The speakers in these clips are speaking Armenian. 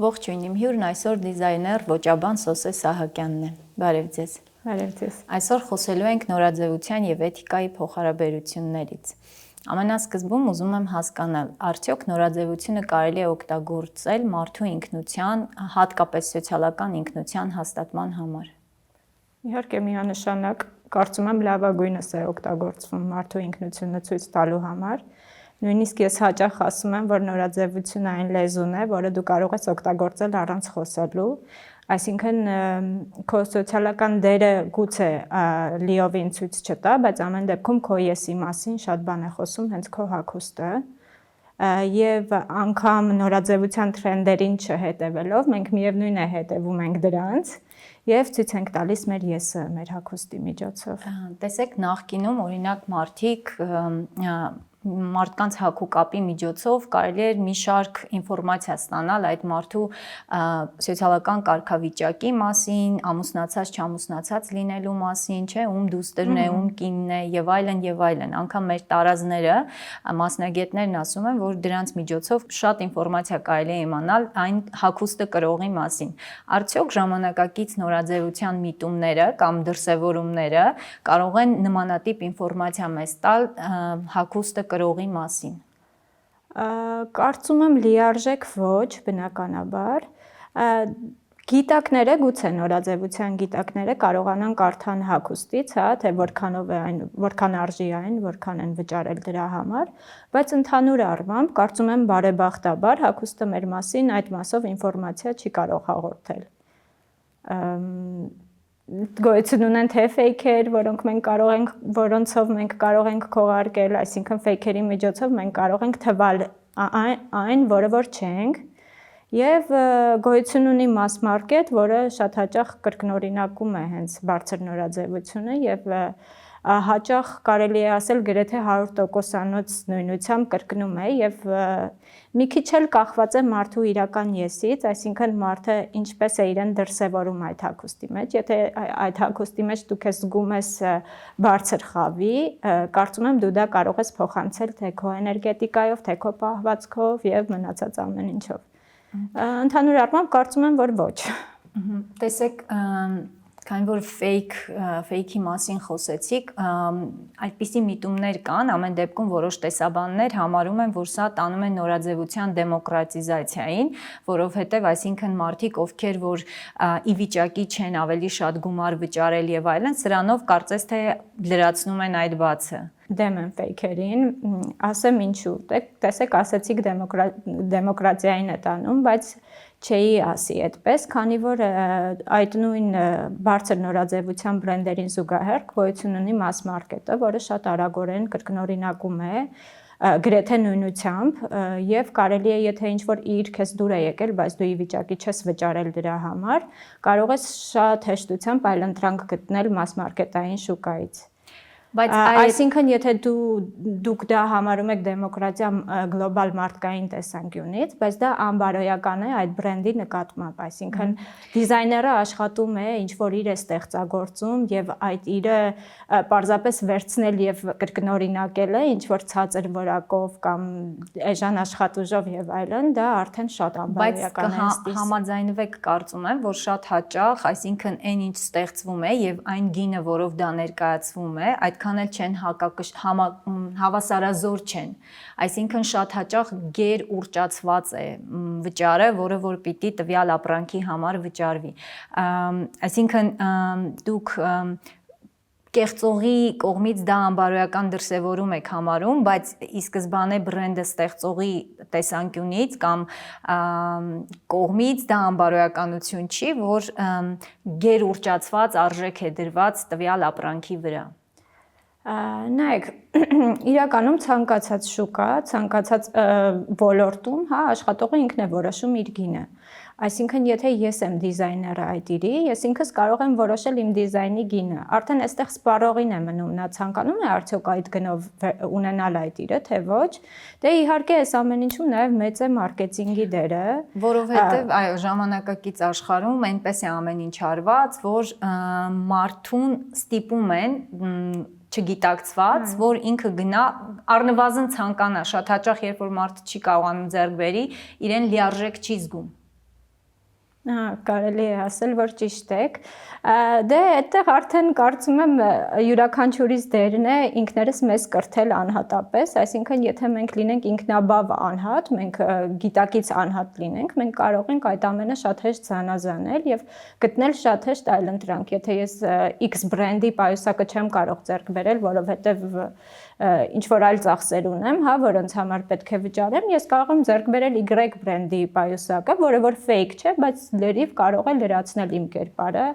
Ողջույն, իմ հյուրն այսօր դիզայներ ոճաբան Սոսե Սահակյանն է։ Բարև ձեզ։ Բարև ձեզ։ Այսօր խոսելու ենք նորաձևության եւ էթիկայի փոխհարաբերություններից։ Ամենասկզբում ուզում եմ հասկանալ, արդյոք նորաձևությունը կարելի է օգտագործել մարդու ինքնության, հատկապես սոցիալական ինքնության հաստատման համար։ Իհարկե միանշանակ կարծում եմ լավագույնս է օգտագործվում մարդու ինքնությունը ցույց տալու համար։ Նույնիսկ ես հաճախ ասում եմ, որ նորաձևությունը այն լեզուն է, որը դու կարող ես օգտագործել առանց խոսելու, այսինքն քո սոցիալական դերը գուցե լիովին ցույց չտա, բայց ամեն դեպքում քո եսի մասին շատ բան է խոսում հենց քո հագուստը։ Եվ անգամ նորաձևության թրենդերին չհետևելով, մենք միևնույն է հետևում ենք դրանց եւ ցույց ենք տալիս մեր եսը, մեր հագուստի միջոցով։ Տեսեք, նախկինում օրինակ մարդկանց հագուկապի միջոցով կարելի էր մի շարք ինֆորմացիա ստանալ այդ մարդու սոցիալական կարգավիճակի մասին, ամուսնացած, չամուսնացած լինելու մասին, չէ, ում դուստրն է, ում կինն է եւ այլն եւ այլն։ Անկամ մեր տարազները, մասնագետներն ասում են, որ դրանց միջոցով շատ ինֆորմացիա կարելի է իմանալ այն հագուստը կրողի մասին։ Արդյոք ժամանակակից նորաձևության միտումները կամ դրսևորումները կարող են նմանատիպ ինֆորմացիա մեզ տալ հագուստը կրողի մասին։ Կարծում եմ լիարժեք ոչ, բնականաբար։ Գիտակները, գուցե նորաձևության գիտակները կարողանան կարդան հագուստից, հա, թե որքանով է այն, որքան արժի այն, որքան են վճարել դրա համար, բայց ընդհանուր առմամբ կարծում եմ բարեբախտաբար հագուստը մեր մասին այդ մասով ինֆորմացիա չի կարող հաղորդել։ Գոյություն ունեն թե ֆեյքեր, որոնցով մենք կարող ենք քողարկել, այսինքն ֆեյքերի միջոցով մենք կարող ենք թվալ այն, որը որ չենք, եւ գոյություն ունի mass market, որը շատ հաճախ կրկնօրինակում է հենց բարձր նորաձևությունը եւ հաճախ կարելի է ասել գրեթե 100%-անոց նույնությամբ կրկնում է եւ մի քիչ էլ կախված է մարդու իրական եսից, այսինքն մարդը ինչպես է իրեն դրսևորում այդ հագուստի մեջ, եթե այդ հագուստի մեջ դու քեզ զգում ես բարձր խավի, կարծում եմ դու դա կարող ես փոխանցել թե քո էներգետիկայով, թե քո պահվածքով եւ մնացած ամեն ինչով։ Ընդհանուր առմամբ կարծում եմ, որ ոչ։ Տեսեք, քանի որ ֆեյքի մասին խոսեցիք, այդպիսի միտումներ կան, ամեն դեպքում որոշ տեսաբաններ համարում են, որ սա տանում է նորաձևության դեմոկրատիզացիային, որովհետև այսինքն մարդիկ, ովքեր որ ի վիճակի չեն ավելի շատ գումար վճարել եւ այլն, սրանով կարծես թե լրացնում են այդ բացը։ Դեմ են ֆեյքերին, ասեմ ինչու, տեսեք, ասեցիք դեմոկրատիային է տանում, բայց չէի ասի այդպես, քանի որ այդ նույն բարձր նորաձևության բրենդերին զուգահեռ գոյություն ունի mass market-ը, որը շատ արագորեն կրկնօրինակում է գրեթե նույնությամբ եւ կարելի է, եթե ինչ-որ իր քեզ դուր է եկել, բայց դու ի վիճակի չես վճարել դրա համար, կարող ես շատ հեշտությամբ այլընտրանք գտնել mass market-ային շուկայից։ Բայց այսինքն եթե դուք դա համարում եք դեմոկրատիա գլոբալ մարդկային տեսանկյունից, բայց դա անբարոյական է այդ բրենդի նկատմամբ, այսինքն դիզայները աշխատում է, ինչ որ իր է ստեղծագործում եւ այդ իրը պարզապես վերցնել եւ կրկնօրինակել է, ինչ որ ցածր որակով կամ էժան աշխատուժով եւ այլն, դա արդեն շատ անբարոյական է։ Բայց համաձայնվեք, կարծում եմ, որ շատ հաճախ, այսինքն այն ինչ ստեղծվում է եւ այն գինը, որով դա ներկայացվում է, այդքան էլ չեն հավասարազոր չեն, այսինքն շատ հաճախ գեր ուռճացված է վճարը, որը որ պիտի տվյալ ապրանքի համար վճարվի, այսինքն դուք կեղծողի կողմից դա անբարոյական դրսևորում եք համարում, բայց ի սկզբանե բրենդը ստեղծողի տեսանկյունից կամ կողմից դա անբարոյականություն չի, որ գեր ուռճացված արժեք է դրված տվյալ ապրանքի վրա։ Նայեք, իրականում ցանկացած շուկա, ցանկացած ոլորտում, հա, աշխատողը ինքն է որոշում իր գինը։ Այսինքն, եթե ես եմ դիզայները այդ իրի, ես ինքս կարող եմ որոշել իմ դիզայնի գինը։ Արդեն այստեղ սպառողին է մնում, նա ցանկանում է արդյոք այդ գնով ունենալ այդ իրը, թե ոչ։ Դե իհարկե այս ամեն ինչում նաև մեծ է մարքեթինգի դերը, որովհետև այո, ժամանակակից աշխարհում այնպես է ամեն ինչ արված, որ մարդուն ստիպում են չգիտակցված, որ ինքը գնա առնվազն ցանկանա, շատ հաճախ երբ որ մարդը չի կարողանում ձեռք բերի, իրեն լիարժեք չի զգում։ Կարելի է ասել, որ ճիշտ եք։ Դե այդտեղ արդեն կարծում եմ յուրաքանչյուրիս դերն է ինքներս մեզ կրթել անհատապես, այսինքն եթե մենք լինենք ինքնաբավ անհատ, մենք գիտակից անհատ լինենք, մենք կարող ենք այդ ամենը շատ հեշտ զանազանել եւ գտնել շատ հեշտ այլընտրանք։ Եթե ես X բրենդի պայուսակը չեմ կարող ձեռք բերել, որովհետեւ ինչ որ այլ ծախսեր ունեմ, հա, որոնց համար պետք է վճարեմ, ես կարող եմ ձեռք բերել Y բրենդի պայուսակը, որը որ fake չէ, բայց լրիվ կարող է լրացնել իմ կերպարը,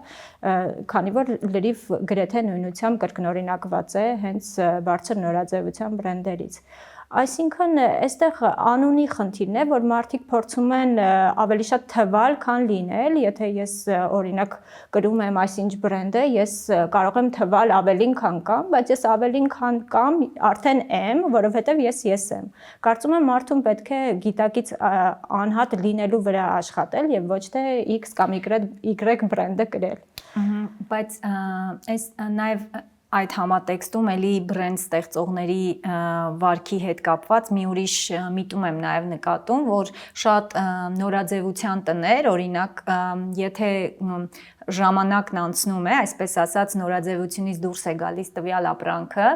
քանի որ լրիվ գրեթե նույնությամբ կրկնօրինակված է հենց բարձր նորաձևության բրենդերից։ Այսինքն այստեղ անունի խնդիրն է, որ մարդիկ փորձում են ավելի շատ թվալ, քան լինել, եթե ես օրինակ գրում եմ այսինչ բրենդ է, ես կարող եմ թվալ ավելին, քան կամ, բայց ես ավելին, քան կամ արդեն եմ, որովհետև ես եմ։ Կարծում եմ մարդուն պետք է գիտակից անհատ լինելու վրա աշխատել եւ ոչ թե X կամ Y բրենդը գրել։ Բայց այս նաև այդ համատեքստում էլի բրենդ ստեղծողների վարքի հետ կապված մի ուրիշ միտում եմ նաև նկատում, որ շատ նորաձևության տներ, օրինակ, եթե ժամանակն անցնում է, այսպես ասած, նորաձևությունից դուրս է գալիս տվյալ ապրանքը,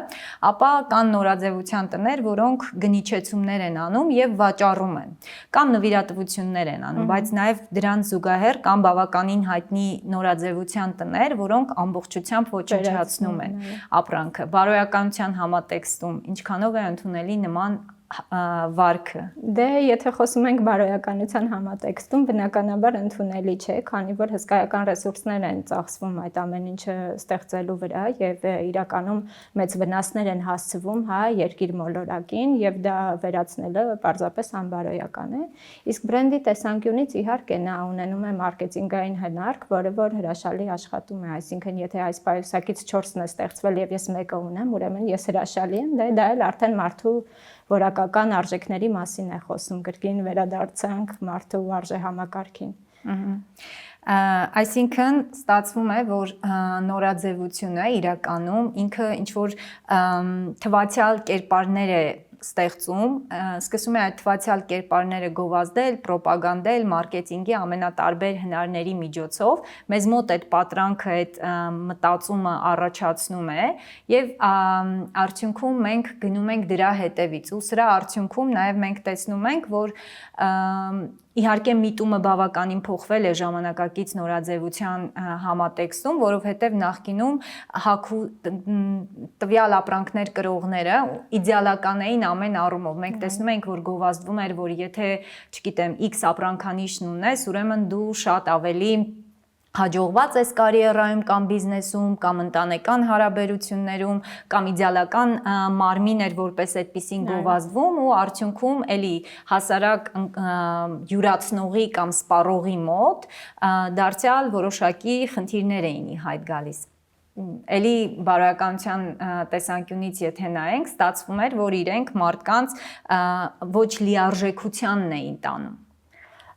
ապա կան նորաձևության տներ, որոնք գնիչեցումներ են անում եւ վաճառում են, կամ նվիրատվություններ են անում, բայց նաև դրան զուգահեռ կան բավականին հայտնի նորաձևության տներ, որոնք ամբողջությամբ ոչնչացնում են ապրանքը։ Բարոյականության համատեքստում ինչքանով է ընդունելի նման վարքը։ Դե եթե խոսում ենք բարոյականության համատեքստում, բնականաբար ընդունելի չէ, քանի որ հսկայական ռեսուրսներ են ծախսվում այդ ամեն ինչը ստեղծելու վրա եւ իրականում մեծ վնասներ են հասցվում, հա, երկիր մոլորակին եւ դա վերացնելը պարզապես անբարոյական է։ Իսկ բրենդի տեսանկյունից իհարկե նա ունենում է մարքեթինգային հնարք, որը որ հրաշալի աշխատում է, այսինքն եթե այս պայուսակից 4-ն է ստեղծվել եւ ես մեկը ունեմ, ուրեմն ես հրաշալի եմ, դա էլ արդեն մարդու որակական արժեքների մասին է խոսում, կրկին վերադարձանք մարդու արժեհամակարգին։ Այսինքն ստացվում է, որ նորաձևությունը իրականում ինքը ինչ որ թվացial կերպարներ է ստեղծում, սկսում է այդ թվացial կերպարները գովազդել, պրոպագանդել, մարքեթինգի ամենատարբեր հնարների միջոցով, մեզ մոտ այդ պատրանքը, այդ մտածումը առաջացնում է եւ արդյունքում մենք գնում ենք դրա հետևից ու սրա արդյունքում նաեւ մենք տեսնում ենք, որ իհարկե միտումը բավականին փոխվել է ժամանակակից նորաձևության համատեքստում, որովհետև նախկինում տվյալ ապրանքներ կրողները իդեալական էին ամեն առումով։ Մենք տեսնում ենք, որ գովազդվում էր, որ եթե, չգիտեմ, X ապրանքանիշն ունես, ուրեմն դու շատ ավելի հաջողված ես կարիերայում կամ բիզնեսում կամ ընտանեկան հարաբերություններում կամ իդեալական մարմին էր որպես այդպեսին գովազդվում ու արդյունքում էլի հասարակ յուրացնողի կամ սպառողի մոտ դարձյալ որոշակի խնդիրներ էին ի հայտ գալիս։ Էլի բարոյականության տեսանկյունից եթե նայենք, ստացվում էր, որ իրենք մարդկանց ոչ լիարժեքությանն էին տանում։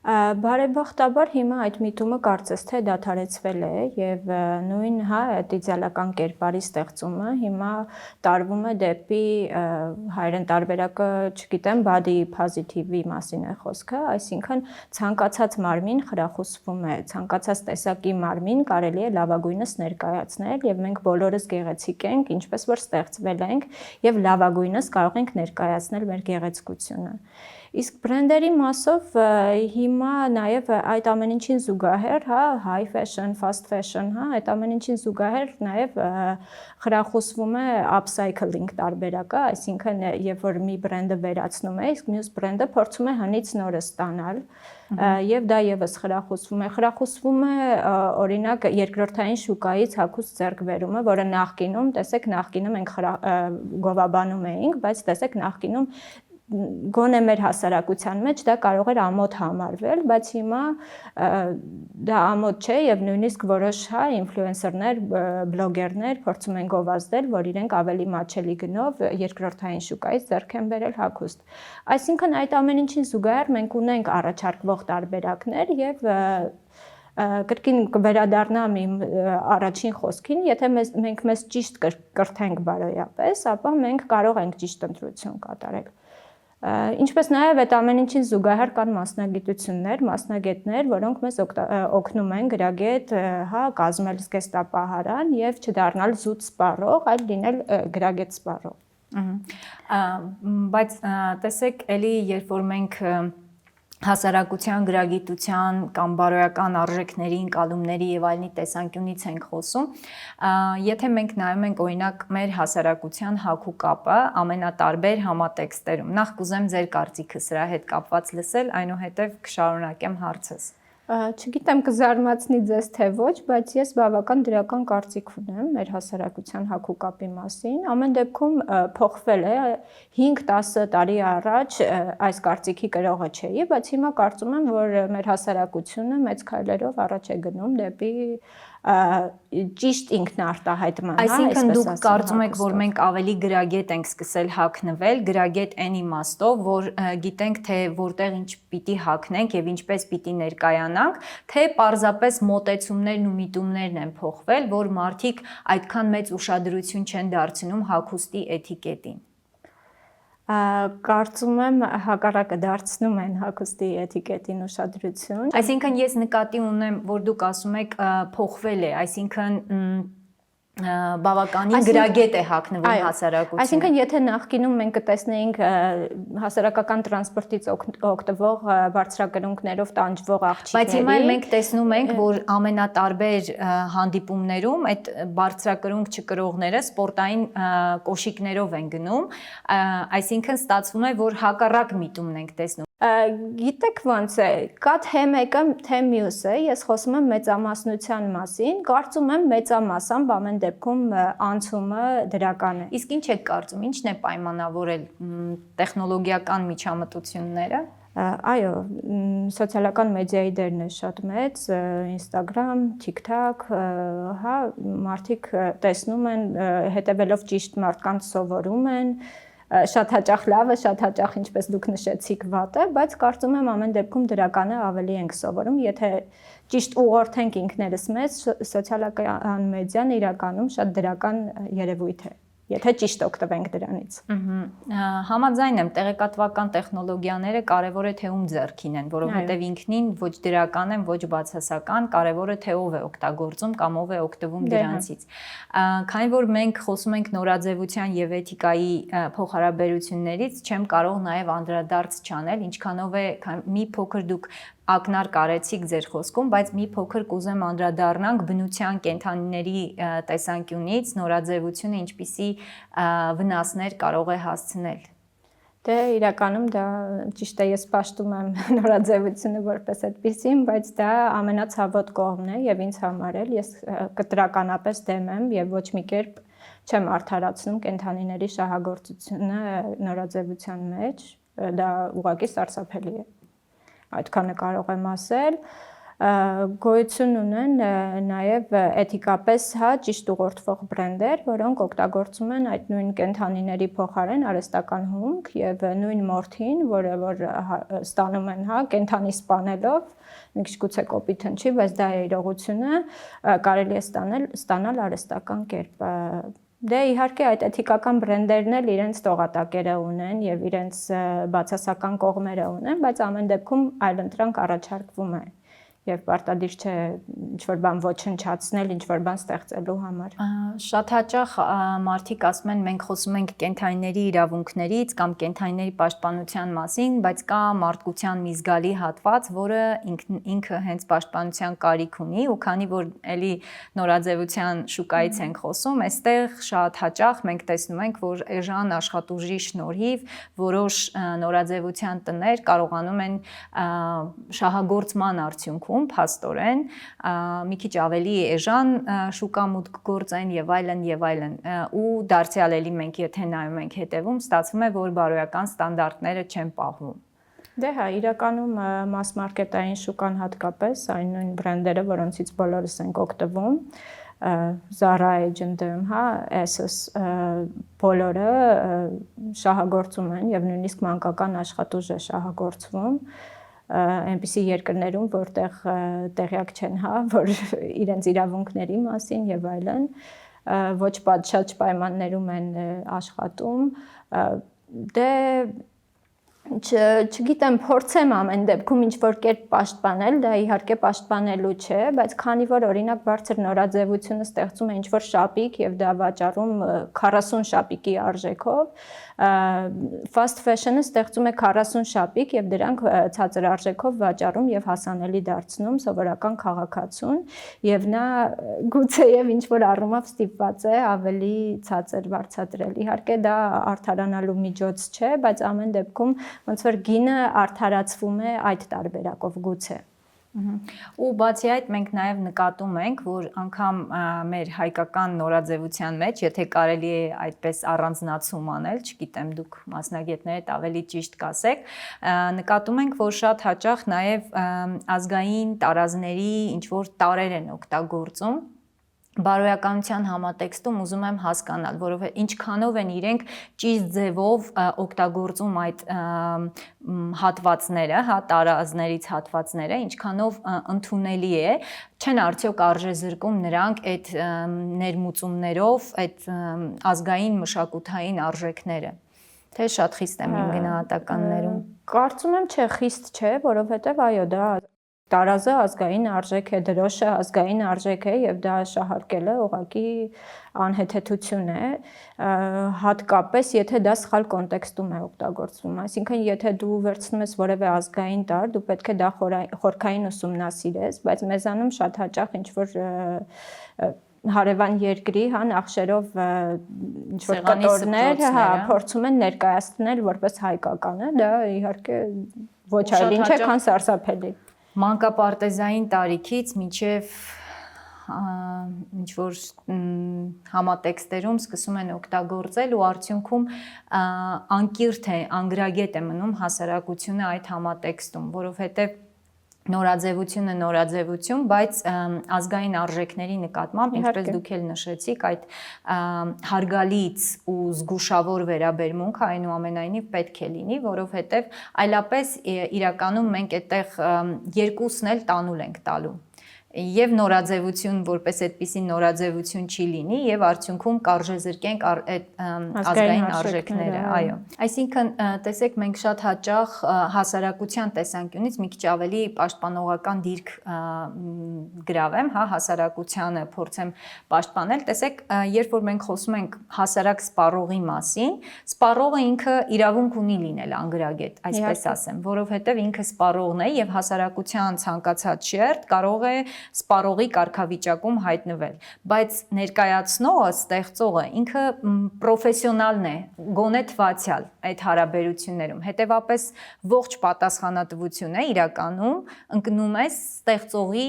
Բարեբախտաբար հիմա այդ միտումը կարծես թե դադարեցվել է եւ նույն հա այդ իդեալական կերպարի ստեղծումը հիմա տարվում է դեպի հայերեն տարբերակը, չգիտեմ, body positive-ի մասին է խոսքը, այսինքն ցանկացած մարմին խրախուսվում է, ցանկացած տեսակի մարմին կարելի է լավագույնս ներկայացնել եւ մենք բոլորս գեղեցիկ ենք, ինչպես որ ստեղծվել ենք եւ լավագույնս կարող ենք ներկայացնել մեր գեղեցկությունը։ Իսկ բրենդերի մասով հիմա նաև այդ ամեն ինչին զուգահեռ, հա, high fashion, fast fashion, հա, այդ ամեն ինչին զուգահեռ նաև խրախուսվում է upcycling տարբերակը, այսինքն երբ որ մի բրենդը վերացնում է, իսկ մյուս բրենդը փորձում է հնից նորը ստանալ, եւ դա եւս խրախուսվում է օրինակ երկրորդային շուկայից հագուստ ձեռքբերումը, որը նախկինում, տեսեք, նախկինում մենք գովաբանում էինք, բայց տեսեք նախկինում գոնե մեր հասարակության մեջ դա կարող էր ամոթ համարվել, բայց հիմա դա ամոթ չէ եւ նույնիսկ որոշ հա ինֆլուենսերներ, բլոգերներ փորձում են գովազդել, որ իրենք ավելի մատչելի գնով երկրորդային շուկայից ձեռք են բերել հագուստ։ Այսինքն այդ ամեն ինչին զուգահեռ մենք ունենք առաջարկվող տարբերակներ եւ կրկին կվերադառնամ իմ առաջին խոսքին, եթե մենք ճիշտ կրթենք բարոյապես, ապա մենք կարող ենք ճիշտ ընտրություն կատարել։ Ինչպես նաև այդ ամեն ինչին զուգահեռ կան մասնագիտություններ, մասնագետներ, որոնք մեզ օգնում են գրագետ, հա, կազմել զգեստապահարան եւ չդառնալ զուտ սպառող, այլ լինել գրագետ սպառող։ Բայց տեսեք, էլի երբ որ մենք հասարակության գրագիտության կամ բարոյական արժեքների, ընկալումների եւ այլնի տեսանկյունից ենք խոսում, եթե մենք նայում ենք օրինակ մեր հասարակության հագու կապը ամենատարբեր համատեքստերում, նախ կուզեմ ձեր կարծիքը սրա հետ կապված լսել, այնուհետև կշարունակեմ հարցս։ Չգիտեմ կզարմացնի ձեզ թե ոչ, բայց ես բավական դրական կարծիք ունեմ մեր հասարակության հագու կապի մասին։ Ամեն դեպքում փոխվել է 5-10 տարի առաջ այս կարծիքի կրողը չէի, բայց հիմա կարծում եմ, որ մեր հասարակությունը մեծ քայլերով առաջ է գնում դեպի ճիշտ ինքնարտահայտման, այսինքն դուք կարծում եք, որ մենք ավելի գրագետ ենք սկսել հագնվել, գրագետ այն իմաստով, որ գիտենք, թե որտեղ ինչ պիտի հագնենք եւ ինչպես պիտի ներկայանանք, թե պարզապես մոտեցումներն ու միտումներն են փոխվել, որ մարդիկ այդքան մեծ ուշադրություն չեն դարձնում հագուստի էթիկետին։ Կարծում եմ հակառակը դարձնում են հագուստի էթիկետին ուշադրություն։ Այսինքն ես նկատի ունեմ, որ դուք ասում եք փոխվել է, այսինքն բավականին գրագետ է հագնվում հասարակությունը։ Այսինքն եթե նախկինում մենք կտեսնեինք հասարակական տրանսպորտից օգտվող բարձրակրունկներով տանջվող աղջիկների, բայց հիմա մենք տեսնում ենք, որ ամենատարբեր հանդիպումներում այդ բարձրակրունկ չկրողները սպորտային կոշիկներով են գնում, այսինքն ստացվում է, որ հակառակ միտումն ենք տեսնում։ Գիտեք ոնց է, կա թե մեկը, թե մյուսը, ես խոսում եմ մեծամասնության մասին, կարծում եմ մեծամասամբ ամեն դեպքում անցումը դրական է։ Իսկ ինչ եք կարծում, ինչն է պայմանավորել տեխնոլոգիական միջամտությունները։ Այո, սոցիալական մեդիայի դերն է շատ մեծ, Instagram, TikTok, հա, մարդիկ տեսնում են, հետևելով ճիշտ մարդկանց սովորում են, շատ հաճախ լավը, շատ հաճախ ինչպես դուք նշեցիք վատը, բայց կարծում եմ ամեն դեպքում դրականը ավելի ենք սովորում, եթե ճիշտ ուղղորդենք ինքներս մեզ, սոցիալական մեդիան իրականում շատ դրական երևույթ է, եթե ճիշտ օգտվենք դրանից։ Համաձայն եմ, տեղեկատվական տեխնոլոգիաները կարևոր է թե ում ձեռքին են, որովհետև ինքնին ոչ դրական են, ոչ բացասական, կարևորը թե ով է օգտագործում կամ ով է օգտվում դրանցից։ Քանի որ մենք խոսում ենք նորաձևության եւ էթիկայի փոխհարաբերություններից, չեմ կարող նաեւ անդրադարձ չանել, ինչքանով է մի փոքր դուք ակնարկ արեցիք ձեր խոսքում, բայց մի փոքր կուզեմ անդրադառնանք բնության կենդանիների տեսանկյունից նորաձևությունը ինչպիսի վնասներ կարող է հասցնել։ Դե իրականում դա ճիշտ է, ես պաշտում եմ նորաձևությունը որպես այդպիսին, բայց դա ամենացավոտ կողմն է եւ ինձ համար էլ ես կտրականապես դեմ եմ եւ ոչ մի կերպ չեմ արդարացնում կենդանիների շահագործությունը նորաձևության մեջ, դա ուղղակի սարսափելի է։ Այդքանը կարող եմ ասել, գոյություն ունեն նաև էթիկապես ճիշտ ուղղորդվող բրենդեր, որոնք օգտագործում են այդ նույն կենդանիների փոխարեն արհեստական հումք եւ նույն մորթին, որը որ ստանում են կենդանի սպանելով, մի քիչ գուցե կոպիտ հնչի, բայց դա է իրողությունը, կարելի է ստանալ արհեստական կերպ։ Դե իհարկե այդ էթիկական բրենդերն էլ իրենց տողատակերը ունեն եւ իրենց բացասական կողմերը ունեն, բայց ամեն դեպքում այլընտրանք առաջարկվում է եւ պարտադիր չէ ինչ-որ բան ոչնչացնել, ինչ-որ բան ստեղծելու համար։ Շատ հաճախ մարդիկ ասում են մենք խոսում ենք կենդանիների իրավունքներից կամ կենդանիների պաշտպանության մասին, բայց կա մարդկության մի զգալի հատված, որը ինքը հենց պաշտպանության կարիք ունի, ու քանի որ էլի նորաձևության շուկայից ենք խոսում, այստեղ շատ հաճախ մենք տեսնում ենք, որ էժան աշխատուժի շնորհիվ որոշ նորաձևության տներ կարողանում են շահագործման արդյունքում փաստորեն մի քիչ ավելի էժան շուկա մուտք գործեն եւ այլն ու դարձյալ էլի մենք եթե նայում ենք հետևում ստացվում է որ բարոյական ստանդարտները չեն պահվում։ Դե հա, իրականում mass market-ային շուկան հատկապես այն նույն բրենդերը, որոնցից բոլորս ենք օգտվում, Zara, H&M, ASOS, բոլորը շահագործում են եւ նույնիսկ մանկական աշխատուժ է շահագործվում այնպիսի երկրներում, որտեղ տեղյակ չեն, որ իրենց իրավունքների մասին եւ այլն, ոչ պատշաճ պայմաններում են աշխատում, դե Չգիտեմ, փորձեմ ամեն դեպքում ինչ որ կերպ պաշտպանել, դա իհարկե պաշտպանելու չէ, բայց քանի որ օրինակ բարձր նորաձևությունը ստեղծում է ինչ որ շապիկ եւ դա վաճառում 40 շապիկի արժեքով, fast fashion-ը ստեղծում է 40 շապիկ եւ դրանք ցածր արժեքով վաճառում եւ հասանելի դարձնում սովորական քաղաքացուն եւ նա գուցեև ինչ որ առումով ստիպված է ավելի ցածր վարձատրել։ Իհարկե դա արդարանալու միջոց չէ, բայց ամեն դեպքում ոնց որ գինը արդարացվում է այդ տարբերակով գուցե։ Ու բացի այդ մենք նաև նկատում ենք, որ անգամ մեր հայկական նորաձևության մեջ, եթե կարելի է այդպես առանձնացում անել, չգիտեմ, դուք մասնագետներդ ավելի ճիշտ կասեք, նկատում ենք, որ շատ հաճախ նաև ազգային տարազների ինչ որ տարեր են օգտագործում բարոյականության համատեքստում ուզում եմ հասկանալ, որովհետեւ ինչքանով են իրենք ճիշտ ձևով օգտագործում այդ հատվածները, հա, տարազներից հատվածները, ինչքանով ընդունելի է, չեն արդյոք արժեզրկում նրանք այդ ներմուծումներով, այդ ազգային մշակութային արժեքները։ Թե շատ խիստ եմ իմ գնահատականներում։ Կարծում եմ, չէ, խիստ չէ, որովհետեւ այո, դա տարազը ազգային արժեք է, դրոշը ազգային արժեք է եւ դա շահարկելը ուղղակի անհեթեթություն է, հատկապես եթե դա սխալ կոնտեքստում է օգտագործվում, այսինքն եթե դու վերցնում ես որևէ ազգային տար, դու պետք է դա խորքային ուսումնասիրես, բայց մեզանում շատ հաճախ ինչ որ հարևան երկրի, հա, նախշերով ինչ որ կտորներ, հա, փորձում են ներկայացնել որպես հայկականը, դա իհարկե ոչ այլ ինչ է, քան սարսափելի։ Մանկապարտեզային տարիքից մինչև ինչ որ համատեքստերում սկսում են օգտագործել ու արդյունքում անկիրթ է, անգրագետ է մնում հասարակությունը այդ համատեքստում, որովհետև նորաձևություն, բայց ազգային արժեքների նկատմամբ, ինչպես դուք էլ նշեցիք, այդ հարգալից ու զգուշավոր վերաբերմունքը այնուամենայնիվ պետք է լինի, որովհետև այլապես իրականում մենք այդտեղ երկուսն էլ տանուլ ենք տալու։ Եվ նորաձևություն, որպես այդպիսի նորաձևություն չի լինի եւ արդյունքում կարժեզրկենք այդ ազգային արժեքները, այո։ Այսինքն, տեսեք, մենք շատ հաճախ հասարակության տեսանկյունից մի քիչ ավելի պաշտպանողական դիրք գրավեմ, հա, հասարակությանը փորձեմ պաշտպանել։ Տեսեք, երբ որ մենք խոսում ենք հասարակ սպառողի մասին, սպառողը ինքը իրավունք ունի լինել անգրագետ, այսպես ասեմ, որովհետեւ ինքը սպառողն է եւ հասարակության ցանկացած շերտ կարող է սպառողի կարգավիճակում հայտնվել, բայց ներկայացնողը, ստեղծողը ինքը պրոֆեսիոնալն է, գոնե թվացյալ այդ հարաբերություններում, հետևապես ողջ պատասխանատվությունը իրականում ընկնում է ստեղծողի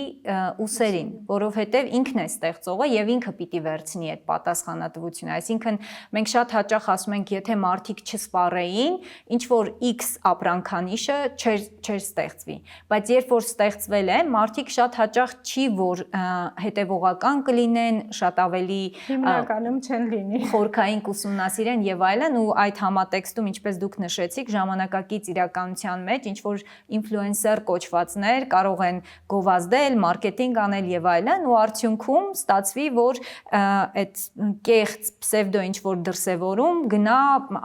ուսերին, որովհետև ինքն է ստեղծողը եւ ինքը պիտի վերցնի այդ պատասխանատվությունը, այսինքն մենք շատ հաճախ ասում ենք, եթե մարդիկ չսպառեին, ինչ որ X ապրանքանիշը չէր ստեղծվի, բայց երբ որ ստեղծվել է, մարդիկ շատ հաճախ չի որ հետևողական կլինեն, շատ ավելի հիմնականում չեն լինի, խորքային կուսումնասիրեն եւ այլն ու այդ համատեքստում, ինչպես դուք նշեցիք, ժամանակակից իրականության մեջ ինչ որ ինֆլուենսեր կոչվածներ կարող են գովազդել, մարքեթինգ անել եւ այլն ու արդյունքում ստացվի, որ այդ կեղծ պսևդո ինչ որ դրսևորում գնա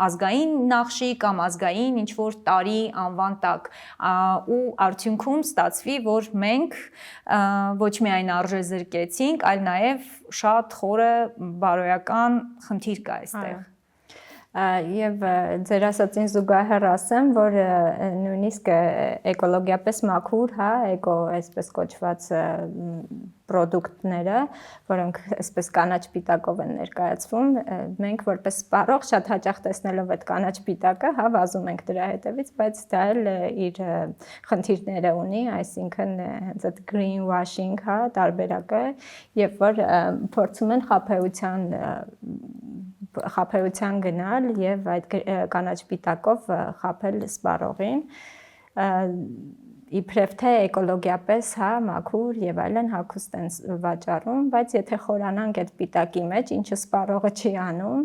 ազգային նախշի կամ ազգային ինչ որ տարի անվան տակ ու արդյունքում ստացվի, որ մենք ոչ միայն արժեզրկեցինք, այլ նաև շատ խորը բարոյական խնդիր կա այստեղ։ Եվ ձեր ասածին զուգահեռ ասեմ, որ նույնիսկ էկոլոգիապես մաքուր, հա, էկո այսպես կոչված պրոդուկտները, որոնք այսպես կանաչ պիտակով են ներկայացվում, մենք որպես սպառող շատ հաճախ տեսնելով այդ կանաչ պիտակը, հա, վազում ենք դրա հետևից, բայց դա էլ իր խնդիրները ունի, այսինքն հենց այդ green washing, հա, տարբերակը, երբ որ փորձում են խաբեության գնալ եւ այդ կանաչ պիտակով խաբել սպառողին, իբրև թե էկոլոգիապես, հա, մաքուր եւ այլն հագուստ են վաճառում, բայց եթե խորանանք այդ պիտակի մեջ, ինչը սպառողը չի անում,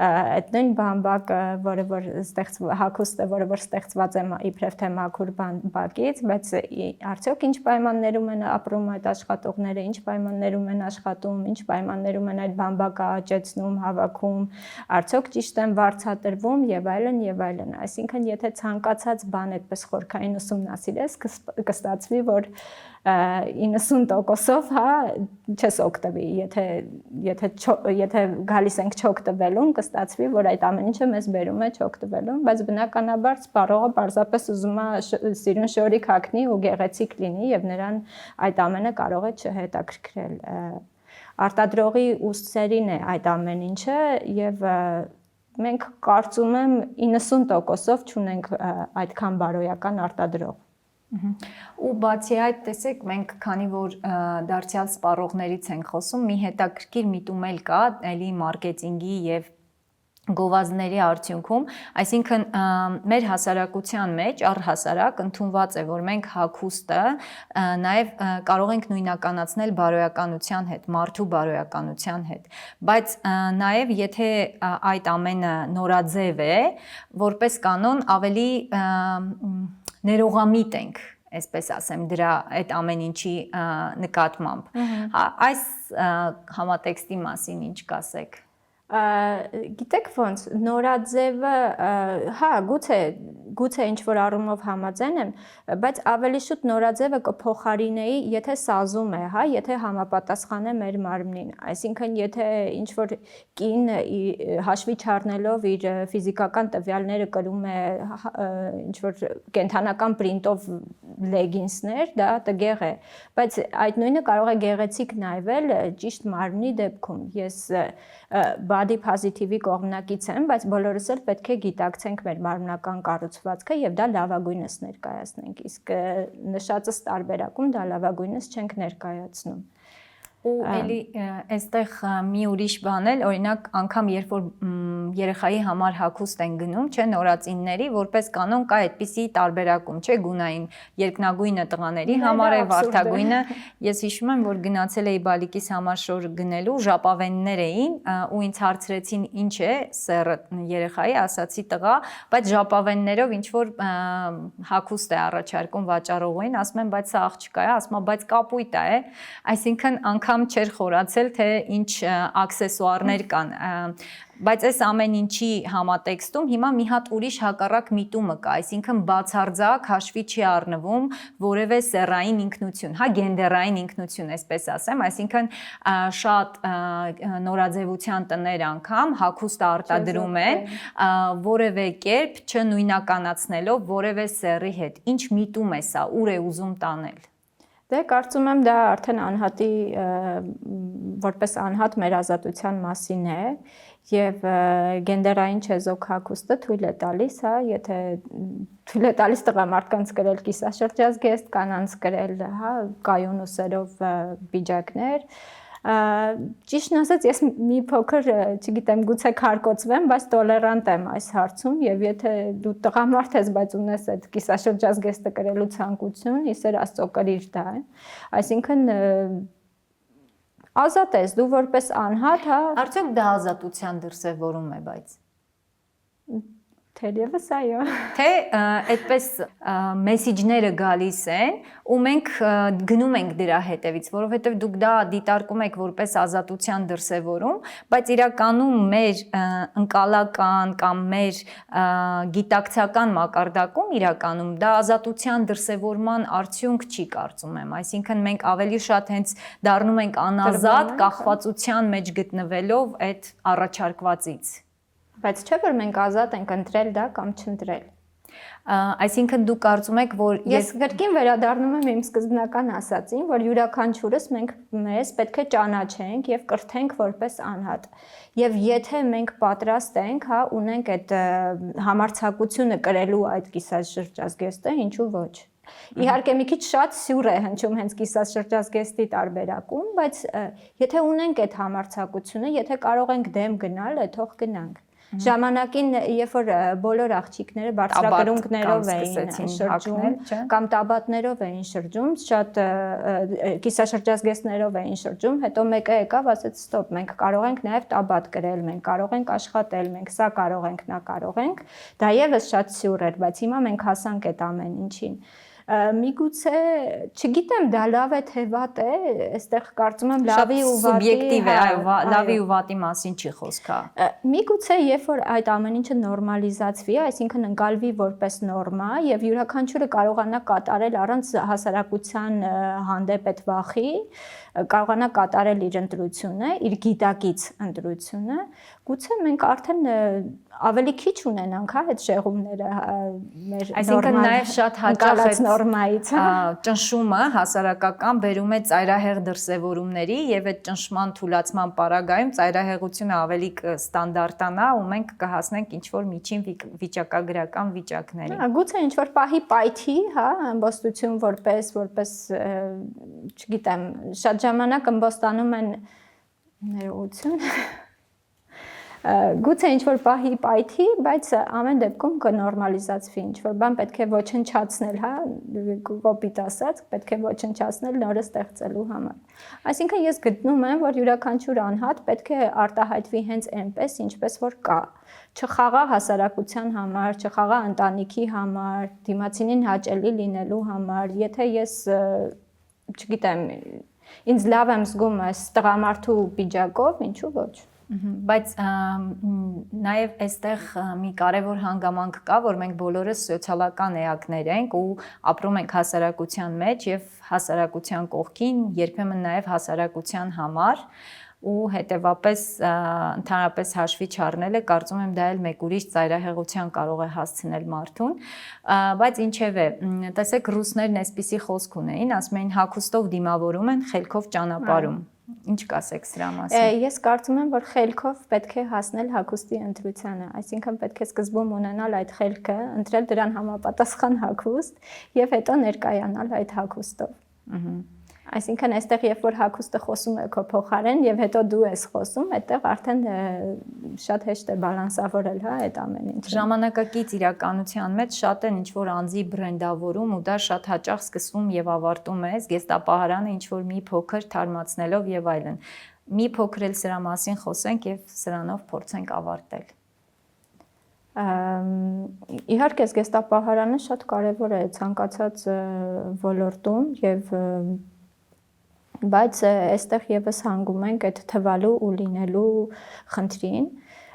այդ նույն բամբակը, որը որ հագուստը, որը որ ստեղծված է իբրև թե մաքուր բամբակից, բայց արդյոք ինչ պայմաններում են ապրում այդ աշխատողները, ինչ պայմաններում են աշխատում, ինչ պայմաններում են այդ բամբակը աճեցնում, հավաքում, արդյոք ճիշտ են վարձատրվում եւ այլն եւ այլն։ Այսինքն, եթե ցանկացած բան այդպես խորքային ուսումնասիրես, կստացվի, որ 90%-ով, հա, չես օգտվի, եթե գալիս ենք չօգտվելուն, կստացվի, որ այդ ամեն ինչը մեզ բերում է չօգտվելուն, բայց բնականաբար սպառողը պարզապես ուզում է սիրուն շորիկ հագնի ու գեղեցիկ լինի եւ նրան այդ ամենը կարող է չհետաքրքրել։ Արտադրողի ուսերին է այդ ամեն ինչը եւ մենք կարծում եմ 90%-ով չունենք այդքան բարոյական արտադրող։ Ու բացի այդ, տեսեք, մենք քանի որ դարձյալ սպառողներից ենք խոսում, մի հետաքրքիր միտում էլ կա, էլի մարքեթինգի եւ գովազդների արդյունքում, այսինքն մեր հասարակության մեջ առհասարակ ընդունված է, որ մենք հագուստը նաև կարող ենք նույնականացնել բարոյականության հետ, մարդու բարոյականության հետ, բայց նաև եթե այդ ամենը նորաձև է, որպես կանոն ավելի ներողամիտ ենք, այսպես ասեմ, դրա այդ ամեն ինչի նկատմամբ։ Այս համատեքստի մասին ինչ կասեք։ Գիտեք ոնց, նորաձևը, հա, գուցե ինչ-որ առումով համաձայն եմ, բայց ավելի շուտ նորաձևը կփոխարինեի, եթե սազում է, հա, եթե համապատասխան է մեր մարմնին, այսինքն եթե ինչ-որ կին հաշվի չառնելով իր ֆիզիկական տվյալները կրում է ինչ-որ կենդանական պրինտով լեգինսներ, դա տգեղ է, բայց այդ նույնը կարող է գեղեցիկ նայվել ճիշտ մարմնի դեպքում, ես body positive-ի կողմնակից եմ, բայց բոլորս էլ պետք է գիտակցենք մեր մարմնական կառուցվածքը եւ դա լավագույնս ներկայացնենք, իսկ նշածս տարբերակում դա լավագույնս չենք ներկայացնում։ Ու էլի այստեղ մի ուրիշ բան էլ, օրինակ անգամ երբ որ երեխայի համար հագուստ են գնում, չէ, նորածինների, որպես կանոն կա այդպիսի տարբերակում, չէ, գունային երկնագույնը տղաների համար է, վարդագույնը։ Ես հիշում եմ, որ գնացել էի բալիկիս համար շոր գնելու, ժապավեններ էին ու ինձ հարցրեցին ինչ է սեռը երեխայի, ասացի տղա, բայց ժապավեններով ինչ որ հագուստ է առաջարկում վաճառողին, ասում եմ, բայց սա աղջկա է, ասում եմ, բայց կապույտ է, այսինքն անգամ չէր խորացել, թե ինչ աքսեսուարներ կան, բայց այս ամեն ինչի համատեքստում հիմա մի հատ ուրիշ հակառակ միտումը կա, այսինքն բացարձակ հաշվի չի առնվում որևէ սեռային ինքնություն, հա, գենդերային ինքնություն, այսպես ասեմ, այսինքն շատ նորաձևության տներ անգամ հագուստ արտադրում են որևէ կերպ չնույնականացնելով որևէ սեռի հետ, ինչ միտում է սա, ուր է ուզում տանել։ Դե կարծում եմ դա արդեն անհատի որպես անհատ մեր ազատության մասին է եւ գենդերային չեզոք հագուստը թույլ է տալիս, հա, եթե թույլ է տալիս տղամարդկանց կրել կիսաշրջազգեստ, կանանց կրել, հա, կայուն ուսերով պիջակներ, ճիշտն ասած ես մի փոքր, չգիտեմ, գուցե քարկոծվեմ, բայց տոլերանտ եմ այս հարցում եւ եթե դու տղամարդ ես, բայց ունես այդ կիսաշրջազգեստը կրելու ցանկություն, իսեր Աստծո կրիր դա, այսինքն ազատ ես դու որպես անհատ, հա։ Արդյոք դա ազատության դրսևորում է, բայց Թերևս այո։ Թե այդպես մեսիջները գալիս են ու մենք գնում ենք դրա հետևից, որովհետև դուք դա դիտարկում եք որպես ազատության դրսևորում, բայց իրականում մեր ընկալական կամ մեր գիտակցական մակարդակում իրականում դա ազատության դրսևորման արդյունք չի, կարծում եմ, այսինքն մենք ավելի շատ հենց դառնում ենք անազատ կախվածության մեջ գտնվելով այդ առաջարկվածից։ Բայց չէ՞ որ մենք ազատ ենք ընտրել դա կամ չընտրել։ Այսինքն դու կարծում եք, որ ես գրքին վերադառնում եմ իմ սկզբնական ասածին, որ յուրաքանչյուրս մենք մեզ պետք է ճանաչենք եւ կրթենք որպես անհատ։ Եվ եթե մենք պատրաստ ենք, հա, ունենք այդ համարձակությունը կրելու այդ կիսաշրջազգեստը, ինչու ոչ։ Իհարկե մի քիչ շատ սյուր է հնչում հենց կիսաշրջազգեստի տարբերակում, բայց եթե ունենք այդ համարձակությունը, եթե կարող ենք դեմ գնալ, թող գնանք։ Ժամանակին, երբ որ բոլոր աղջիկները բարձրակրունկներով էին շրջում կամ տաբատներով էին շրջում, շատ կիսաշրջազգեստներով էին շրջում, հետո մեկը եկավ, ասեց ստոպ, մենք կարող ենք նաև տաբատ կրել, մենք կարող ենք աշխատել, մենք սա կարող ենք, նա կարող ենք, դա եւս շատ սյուր էր, բայց հիմա մենք հասանք այդ ամեն ինչին։ Միգուցե, չգիտեմ, դա լավ է թե վատ է, այստեղ կարծում եմ լավի ու վատի սուբյեկտիվ է, այո, լավի ու վատի մասին չի խոսքը։ Միգուցե, երբ որ այդ ամեն ինչը նորմալիզացվի, այսինքն ընկալվի որպես նորմա եւ յուրաքանչյուրը կարողանա կատարել առանց հասարակության հանդեպ այդ վախի, կարողանա կատարել իր ընտրությունը, իր գիտակից ընտրությունը, գուցե մենք արդեն ավելի քիչ ունենանք, հա, այդ շեղումները մեր այսինքն նաև շատ հաճախ նորմայից, ճնշումը հասարակական բերում է ծայրահեղ դրսևորումների եւ այդ ճնշման թուլացման պարագայում ծայրահեղությունը ավելի կստանդարտանա ու մենք կհասնենք ինչ որ միջին վիճակագրական վիճակների։ Գուցե ինչ որ պահի պայթի, հա, ամբոստություն որպես չգիտեմ, շատ ժամանակ ըմբոստանում են ներողություն գուցե ինչ որ պահի պայթի, բայց ամեն դեպքում կնորմալիզացվի, ինչ որ բան պետք է ոչնչացնել, հա, կոպիտ ասած, պետք է ոչնչացնել նորը ստեղծելու համար։ Այսինքն ես գտնում եմ, որ յուրաքանչյուր անհատ պետք է արտահայտվի հենց այնպես, ինչպես որ կա։ Չխաղա հասարակության համար, չխաղա ընտանիքի համար, դիմացինին հաճելի լինելու համար, եթե ես չգիտեմ, ինձ լավ եմ զգում այս տղամարդու պիջակով, ինչու ոչ։ Բայց նաև այստեղ մի կարևոր հանգամանք կա, որ մենք բոլորս սոցիալական էակներ ենք ու ապրում ենք հասարակության մեջ եւ հասարակության կողքին, երբեմն նաև հասարակության համար ու հետեւապես ընդհանրապես հաշվի չառնելը կարծում եմ դա էլ մեկ ուրիշ ծայրահեղության կարող է հասցնել մարդուն, բայց ինչևէ, տեսեք ռուսներն այսպիսի խոսք ունեին, ասում էին հագուստով դիմավորում են, խելքով ճանապարհում։ Ինչ կասեք սրա մասին։ Ես կարծում եմ, որ խելքով պետք է հասնել հագուստի ընտրությանը, այսինքն պետք է սկզբում ունենալ այդ խելքը, ընտրել դրան համապատասխան հագուստ եւ հետո ներկայանալ այդ հագուստով։ Այսինքն այստեղ երբ որ հագուստը խոսում է քո փոխարեն եւ հետո դու ես խոսում, այդտեղ արդեն շատ հեշտ է բալանսավորել, հա, այդ ամեն ինչը։ Ժամանակակից իրականության մեջ շատ են ինչ որ անձի բրենդավորում ու դա շատ հաճախ սկսվում եւ ավարտում է զգեստապահարանը ինչ որ մի փոքր թարմացնելով եւ այլն։ Մի փոքր էլ սրա մասին խոսենք եւ սրանով փորձենք ավարտել։ Իհարկե զգեստապահարանը շատ կարեւոր է ցանկացած ոլորտում եւ բայց այստեղ եւս հանգում ենք այդ թվալու ու լինելու խնդրին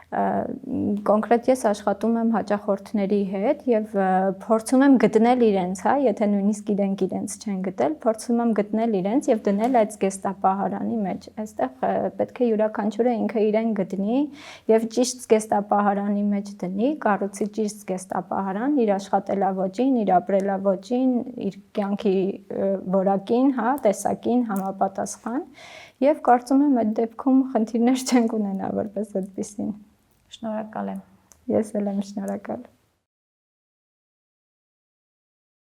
կոնկրետ ես աշխատում եմ հաճախորդների հետ եւ փորձում եմ գտնել իրենց, հա, եթե նույնիսկ իրենք իրենց չեն գտել, փորձում եմ գտնել իրենց եւ դնել այդ զգեստապահարանի մեջ։ Այստեղ պետք է յուրաքանչյուրը ինքը իրեն գտնի եւ ճիշտ զգեստապահարանի մեջ դնի, կառուցի ճիշտ զգեստապահարան իր աշխատելավոճին, իր ապրելավոճին, իր կյանքի որակին, հա, տեսակին համապատասխան եւ կարծում եմ այդ դեպքում խնդիրներ չենք ունենա որպես այդպեսին։ Շնորհակալ եմ։ Ես էլ եմ շնորհակալ։